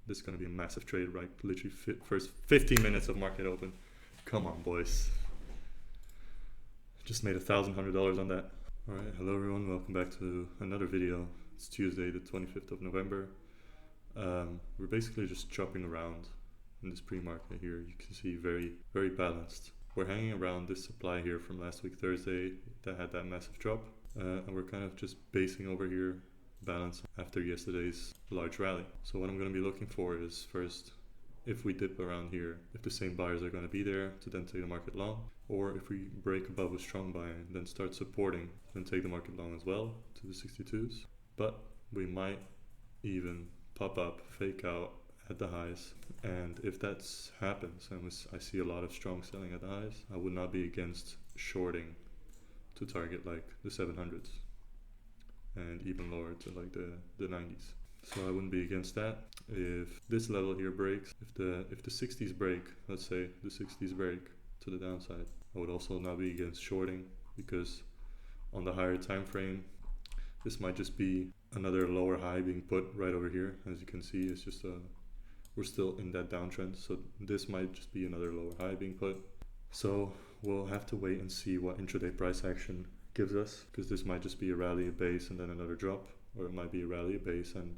This is going to be a massive trade, right? Literally first 15 minutes of market open. Come on, boys. Just made $1,100 on that. All right, hello everyone. Welcome back to another video. It's Tuesday, the 25th of November. We're basically just chopping around in this pre-market here. You can see very balanced. We're hanging around this supply here from last week Thursday that had that massive drop, and we're kind of just basing over here, balance after yesterday's large rally. So what I'm going to be looking for is first, if we dip around here, if the same buyers are going to be there to then take the market long, or if we break above a strong buy and then start supporting, then take the market long as well to the 62s. But we might even pop up, fake out at the highs, and if that happens and I see a lot of strong selling at the highs, I would not be against shorting to target like the 700s and even lower to like the 90s. So I wouldn't be against that. If this level here breaks, if the 60s break, let's say the 60s break to the downside, I would also not be against shorting, because on the higher time frame, this might just be another lower high being put right over here. As you can see, it's just we're still in that downtrend, so this might just be another lower high being put. So we'll have to wait and see what intraday price action gives us, because this might just be a rally, a base, and then another drop, or it might be a rally, a base, and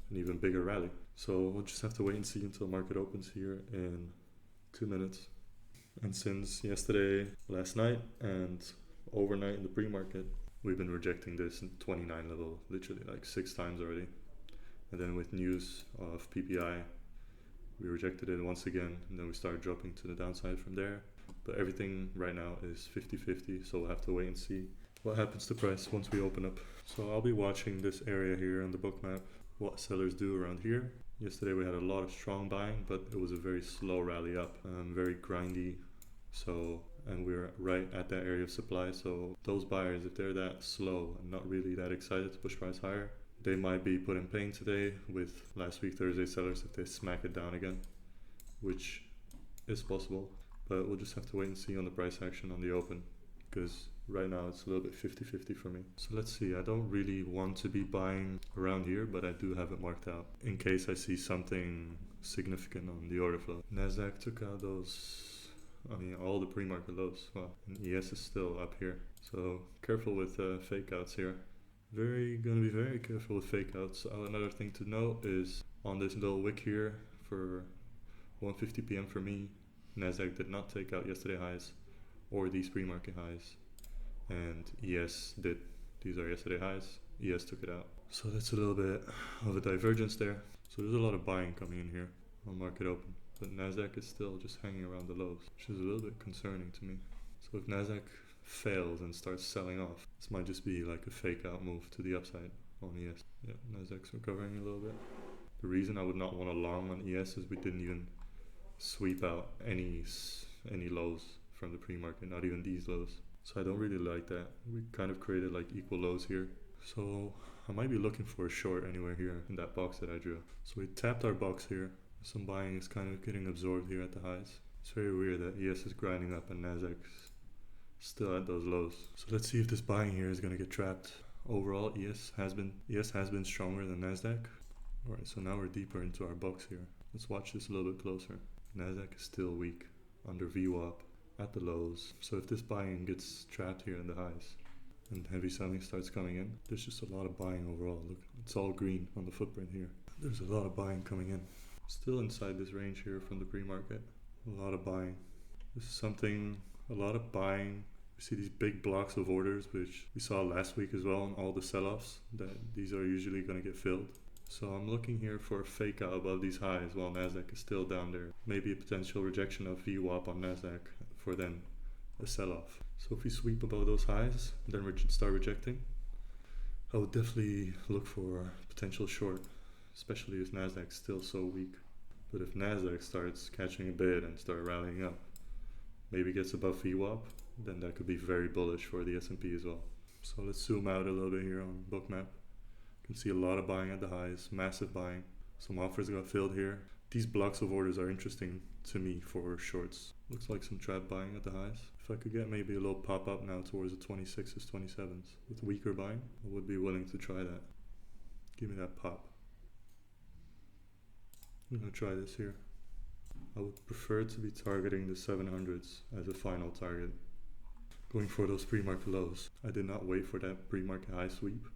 an even bigger rally. So we'll just have to wait and see until the market opens here in 2 minutes. And since yesterday, last night, and overnight in the pre-market, we've been rejecting this 29 level literally like 6 times already. And then with news of PPI, we rejected it once again, and then we started dropping to the downside from there. But everything right now is 50-50, so we'll have to wait and see what happens to price once we open up. So I'll be watching this area here on the book map, what sellers do around here. Yesterday we had a lot of strong buying, but it was a very slow rally up, very grindy. So, and we're right at that area of supply, so those buyers, if they're that slow and not really that excited to push price higher, they might be put in pain today with last week Thursday sellers if they smack it down again, which is possible. But we'll just have to wait and see on the price action on the open, because right now it's a little bit 50-50 for me. So let's see, I don't really want to be buying around here, but I do have it marked out in case I see something significant on the order flow. Nasdaq took out all the pre-market lows. Wow, and ES is still up here. So careful with fake outs here. Gonna be very careful with fake outs. Another thing to note is on this little wick here for 1:50 p.m. for me, Nasdaq did not take out yesterday highs or these pre-market highs, and ES did. These are yesterday highs. ES took it out. So that's a little bit of a divergence there. So there's a lot of buying coming in here on market open, but Nasdaq is still just hanging around the lows, which is a little bit concerning to me. So if Nasdaq fails and starts selling off, this might just be like a fake out move to the upside on ES. Yeah, Nasdaq's recovering a little bit. The reason I would not want to long on ES is we didn't even sweep out any lows from the pre-market, not even these lows. So I don't really like that. We kind of created like equal lows here. So I might be looking for a short anywhere here in that box that I drew. So we tapped our box here. Some buying is kind of getting absorbed here at the highs. It's very weird that ES is grinding up and Nasdaq's still at those lows. So let's see if this buying here is going to get trapped. Overall, ES has been stronger than Nasdaq. Alright, so now we're deeper into our box here. Let's watch this a little bit closer. Nasdaq is still weak, under VWAP, at the lows. So if this buying gets trapped here in the highs and heavy selling starts coming in, there's just a lot of buying overall. Look, it's all green on the footprint here. There's a lot of buying coming in. Still inside this range here from the pre-market. A lot of buying. This is a lot of buying. We see these big blocks of orders, which we saw last week as well, on all the sell-offs, that these are usually going to get filled. So I'm looking here for a fake out above these highs while Nasdaq is still down there. Maybe a potential rejection of VWAP on Nasdaq for then a sell-off. So if we sweep above those highs, then we start rejecting, I would definitely look for a potential short, especially if Nasdaq's still so weak. But if Nasdaq starts catching a bid and start rallying up, maybe gets above VWAP, then that could be very bullish for the S&P as well. So let's zoom out a little bit here on bookmap. You can see a lot of buying at the highs, massive buying. Some offers got filled here. These blocks of orders are interesting to me for shorts. Looks like some trap buying at the highs. If I could get maybe a little pop up now towards the 26s, 27s with weaker buying, I would be willing to try that. Give me that pop. I'm gonna try this here. I would prefer to be targeting the 700s as a final target. Going for those pre-market lows. I did not wait for that pre-market high sweep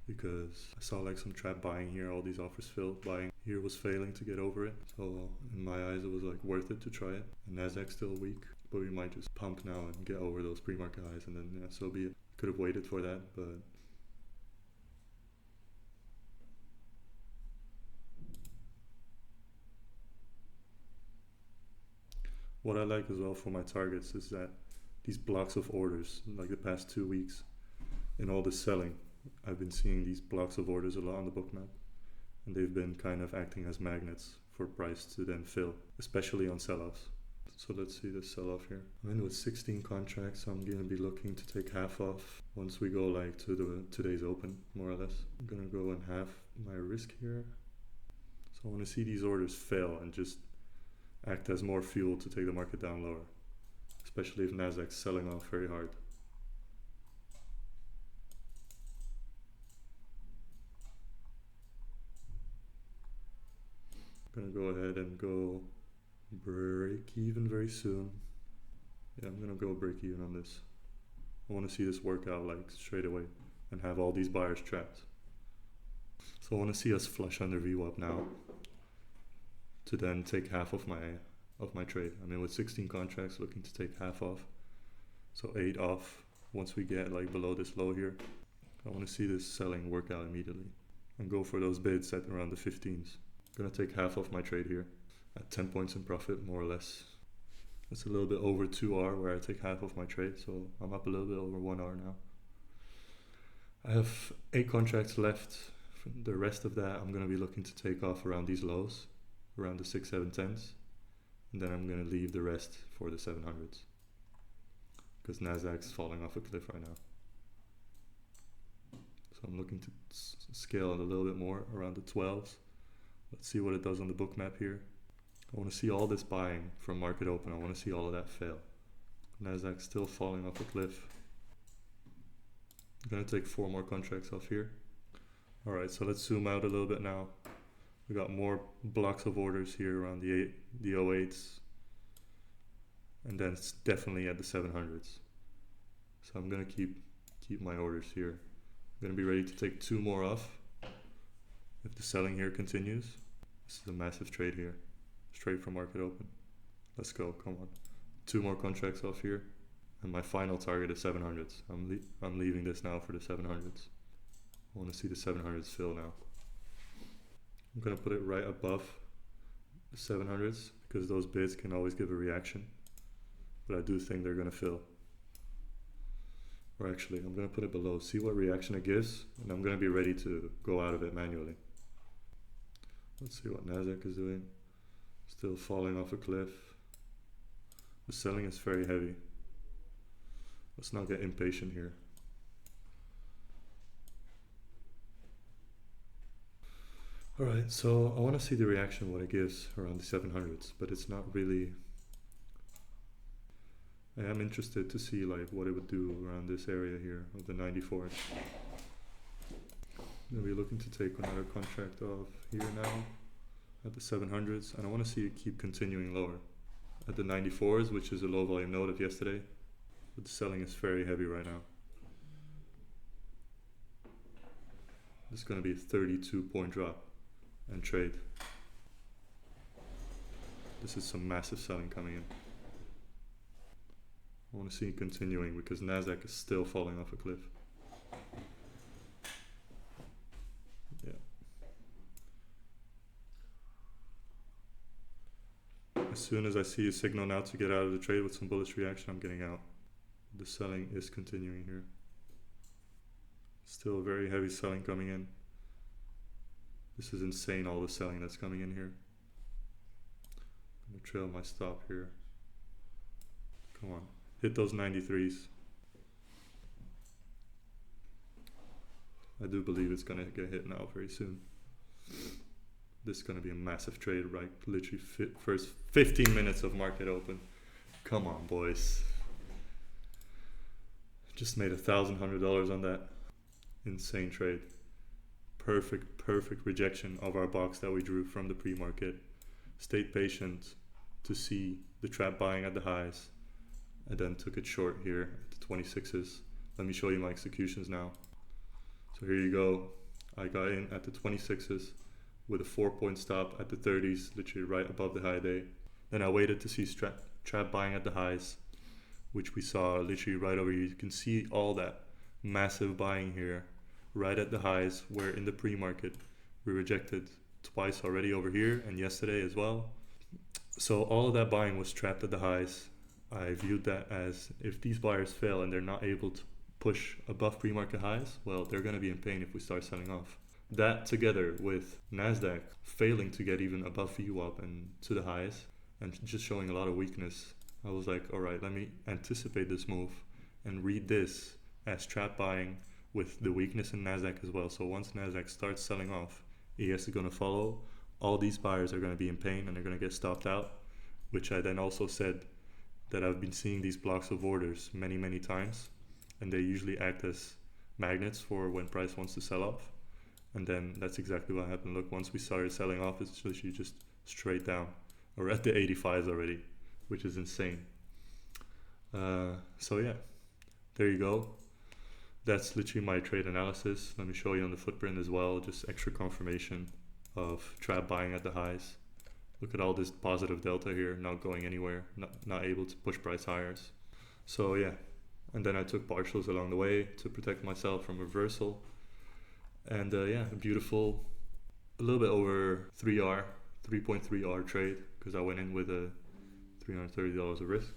because I saw like some trap buying here, all these offers filled. Buying here was failing to get over it. So in my eyes it was like worth it to try it. And Nasdaq's still weak, but we might just pump now and get over those pre-market highs, and then yeah, so be it. Could have waited for that, but what I like as well for my targets is that these blocks of orders, like the past 2 weeks, in all the selling, I've been seeing these blocks of orders a lot on the bookmap, and they've been kind of acting as magnets for price to then fill, especially on sell-offs. So let's see this sell-off here. I'm in with 16 contracts, so I'm gonna be looking to take half off once we go like to the today's open, more or less. I'm gonna go and half my risk here. So I wanna see these orders fail and just act as more fuel to take the market down lower, especially if Nasdaq's selling off very hard. I'm gonna go ahead and go break even very soon. Yeah, I'm gonna go break even on this. I want to see this work out like straight away and have all these buyers trapped. So I want to see us flush under VWAP now to then take half of my trade. I mean, with 16 contracts, looking to take half off, so 8 off once we get like below this low here. I want to see this selling work out immediately and go for those bids at around the 15s. I'm gonna take half of my trade here at 10 points in profit, more or less. It's a little bit over 2R where I take half of my trade, so I'm up a little bit over 1R now. I have 8 contracts left. The rest of that I'm gonna be looking to take off around these lows, around the 6, 7, 10s, and then I'm gonna leave the rest for the 700s because Nasdaq's falling off a cliff right now. So I'm looking to scale it a little bit more around the 12s. Let's see what it does on the book map here. I want to see all this buying from market open. I want to see all of that fail. Nasdaq's still falling off a cliff. I'm going to take 4 more contracts off here. Alright, so let's zoom out a little bit now. We got more blocks of orders here around the 08s. And then it's definitely at the 700s. So I'm going to keep my orders here. I'm going to be ready to take 2 more off if the selling here continues. This is a massive trade here, straight from market open. Let's go, come on. 2 more contracts off here, and my final target is 700s. I'm leaving this now for the 700s. I want to see the 700s fill now. I'm gonna put it right above the 700s because those bids can always give a reaction, but I do think they're gonna fill. Or actually, I'm gonna put it below, see what reaction it gives, and I'm gonna be ready to go out of it manually. Let's see what Nasdaq is doing. Still falling off a cliff. The selling is very heavy. Let's not get impatient here. Alright, so I want to see the reaction, what it gives around the 700s, but it's not really... I am interested to see like what it would do around this area here of the 94s. Then we're looking to take another contract off here now at the 700s, and I want to see it keep continuing lower at the 94s, which is a low volume node of yesterday, but the selling is very heavy right now. This is going to be a 32 point drop and trade. This is some massive selling coming in. I want to see it continuing because Nasdaq is still falling off a cliff. Yeah. As soon as I see a signal now to get out of the trade with some bullish reaction, I'm getting out. The selling is continuing here. Still very heavy selling coming in. This is insane, all the selling that's coming in here. I'm gonna trail my stop here. Come on, hit those 93s. I do believe it's gonna get hit now very soon. This is gonna be a massive trade, right? Literally first 15 minutes of market open. Come on, boys. Just made $1,100 on that. Insane trade. perfect rejection of our box that we drew from the pre-market. Stayed patient to see the trap buying at the highs, and then took it short here at the 26s. Let me show you my executions now. So here you go. I got in at the 26s with a 4-point stop at the 30s, literally right above the high day. Then I waited to see trap buying at the highs, which we saw literally right over here. You can see all that massive buying here right at the highs, where in the pre-market we rejected twice already over here and yesterday as well. So all of that buying was trapped at the highs. I viewed that as, if these buyers fail and they're not able to push above pre-market highs, well, they're going to be in pain if we start selling off. That together with Nasdaq failing to get even above VWAP and to the highs and just showing a lot of weakness, I was like, all right, let me anticipate this move and read this as trap buying with the weakness in Nasdaq as well. So once Nasdaq starts selling off, ES is going to follow. All these buyers are going to be in pain and they're going to get stopped out, which I then also said that I've been seeing these blocks of orders many times, and they usually act as magnets for when price wants to sell off. And then that's exactly what happened. Look, once we started selling off, it's literally just straight down. We're at the 85s already, which is insane. So yeah, there you go. That's literally my trade analysis. Let me show you on the footprint as well, just extra confirmation of trap buying at the highs. Look at all this positive delta here, not going anywhere, not able to push price higher. So yeah, and then I took partials along the way to protect myself from reversal. And yeah, a beautiful, a little bit over 3.3R trade, because I went in with a $330 of risk.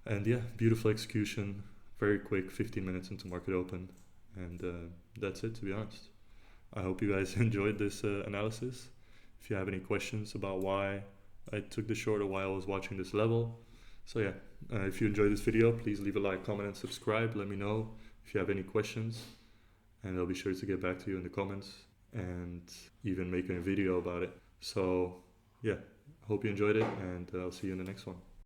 And yeah, beautiful execution, very quick, 15 minutes into market open. And that's it, to be honest. I hope you guys enjoyed this analysis. If you have any questions about why I took the short or why I was watching this level. So yeah, if you enjoyed this video, please leave a like, comment, and subscribe. Let me know if you have any questions, and I'll be sure to get back to you in the comments and even making a video about it. So yeah, hope you enjoyed it, and I'll see you in the next one.